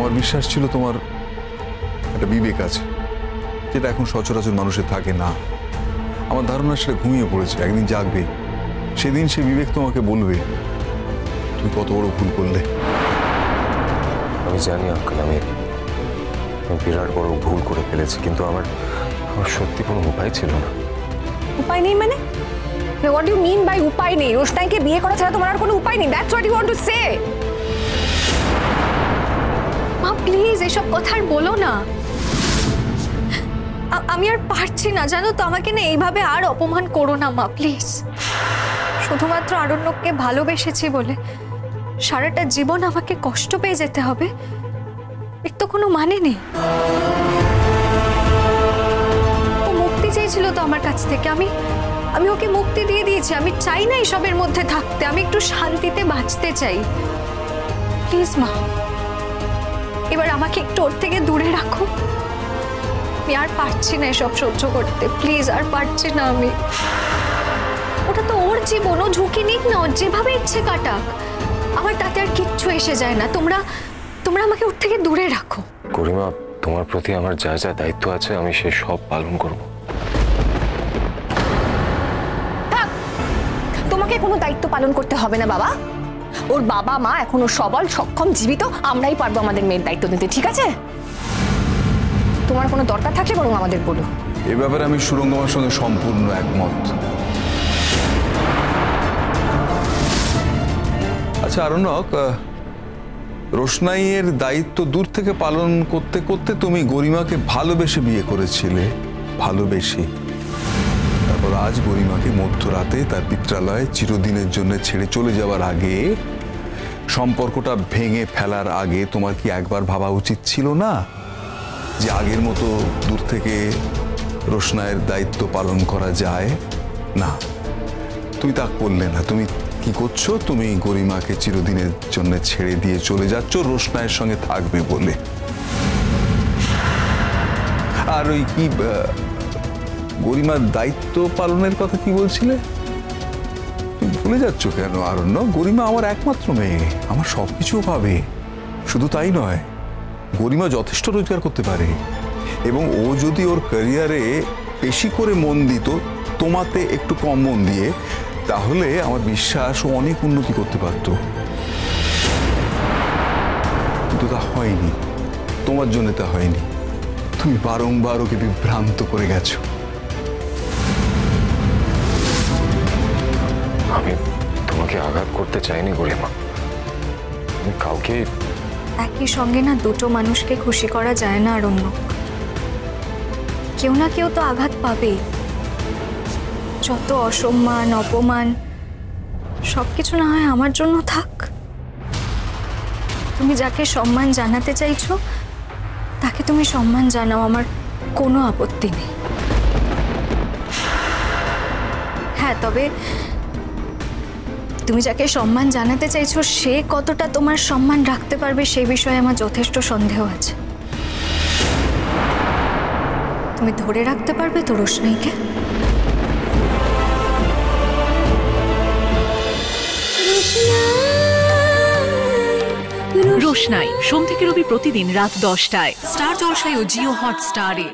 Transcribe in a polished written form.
আমার বিশ্বাস ছিল তোমার একটা বিবেক আছে, যেটা এখন সচরাচর মানুষের থাকে না। আমার ধারণা সেটা ঘুমিয়ে পড়েছে, একদিন জাগবে। সেদিন সে বিবেক তোমাকে বলবে তুমি কত বড় ভুল করলে। আমি জানি আঙ্কেল, আমি বিরাট বড় ভুল করে ফেলেছি, কিন্তু আমার সত্যি কোনো উপায় ছিল না। উপায় নেই মানে? What do you mean by উপায় নেই? রোশনাইকে বিয়ে করা ছাড়া তোমার আর কোনো উপায় নেই? That's what you want to say? মা প্লিজ এসব কথা আর বলো না। আমি আর পারছি না, জানো তো, আমাকে না এইভাবে আর অপমান করো না মা, প্লিজ। শুধুমাত্র আরণ্যককে ভালোবেসেছি বলে সারাটা জীবন আমাকে কষ্ট পেয়ে যেতে হবে? এর তো কোনো মানে নেই। ও মুক্তি চেয়েছিল তো আমার কাছ থেকে, আমি ওকে মুক্তি দিয়ে দিয়েছি। আমি চাই না এসবের মধ্যে থাকতে, আমি একটু শান্তিতে বাঁচতে চাই। প্লিজ মা, এবার আমাকে একটু ওর থেকে দূরে রাখো। আমি আর পারছি না এসব সহ্য করতে, প্লিজ, আর পারছি না আমি। ওটা তো ওর জীবন, ও ঝুঁকি নিক না, ওর যেভাবে ইচ্ছে কাটাক, আমার তাতে আর কিচ্ছু এসে যায় না। তোমরা আমাকে ওর থেকে দূরে রাখো। গরিমা, তোমার প্রতি আমার যা যা দায়িত্ব আছে আমি সে সব পালন করব। তোমাকে কোনো দায়িত্ব পালন করতে হবে না বাবা। ওর বাবা মা এখনো সবল, সক্ষম, জীবিত। আমরাই পারবো আমাদের মেয়ের দায়িত্ব নিতে, ঠিক আছে? তোমার কোনো দরকার থাকলে বরং আমাদের বলো। এ ব্যাপারে আমি সুরঙ্গমার সঙ্গে সম্পূর্ণ একমত। আচ্ছা আরণ্যক, রোশনাইয়ের দায়িত্ব দূর থেকে পালন করতে করতে তুমি গরিমাকে ভালোবেসে বিয়ে করেছিলে, ভালোবেসে। তারপর আজ গরিমাকে মধ্যরাতে তার পিত্রালয়ে চিরদিনের জন্য ছেড়ে চলে যাওয়ার আগে, সম্পর্কটা ভেঙে ফেলার আগে তোমার কি একবার ভাবা উচিত ছিল না যে আগের মতো দূর থেকে রোশনাইয়ের দায়িত্ব পালন করা যায় না? তুমি তা করলে না। তুমি কি করছো? তুমি গরিমাকে চিরদিনের জন্য ছেড়ে দিয়ে চলে যাচ্ছ রোশনাইয়ের সঙ্গে থাকবে বলে। আর ওই কি গরিমার দায়িত্ব পালনের কথা কি বলছিলে? তুমি ভুলে যাচ্ছ কেন আরণ্য? গরিমা আমার একমাত্র মেয়ে, আমার সবকিছু পাবে। শুধু তাই নয়, গরিমা যথেষ্ট রোজগার করতে পারে, এবং ও যদি ওর ক্যারিয়ারে বেশি করে মন দিত, তোমাতে একটু কম মন দিয়ে, তাহলে আমার বিশ্বাস ও অনেক উন্নতি করতে পারত। কিন্তু তা হয়নি, তোমার জন্য তা হয়নি। তুমি বারংবার ওকে বিভ্রান্ত করে গেছো। আমি তোমাকে আঘাত করতে চাইনি গরিমা, আমি কাউকে। একই সঙ্গে না দুটো মানুষকে খুশি করা যায় না আরণ্যক। কেউ না কেউ তো আঘাত পাবেই। যত অসম্মান, অপমান, সবকিছু না হয় আমার জন্য থাক। তুমি যাকে সম্মান জানাতে চাইছো তাকে তুমি সম্মান জানাও, আমার কোনো আপত্তি নেই। হ্যাঁ, তবে তুমি যাকে সম্মান জানাতে চাইছো সে কতটা তোমার সম্মান রাখতে পারবে সেই বিষয়ে আমার যথেষ্ট সন্দেহ আছে। তুমি ধরে রাখতে পারবে তো রোশনাইকে? রোশনাই সোম থেকে রবি প্রতিদিন রাত 10টায় স্টার জলসায় ও জিও হটস্টারে।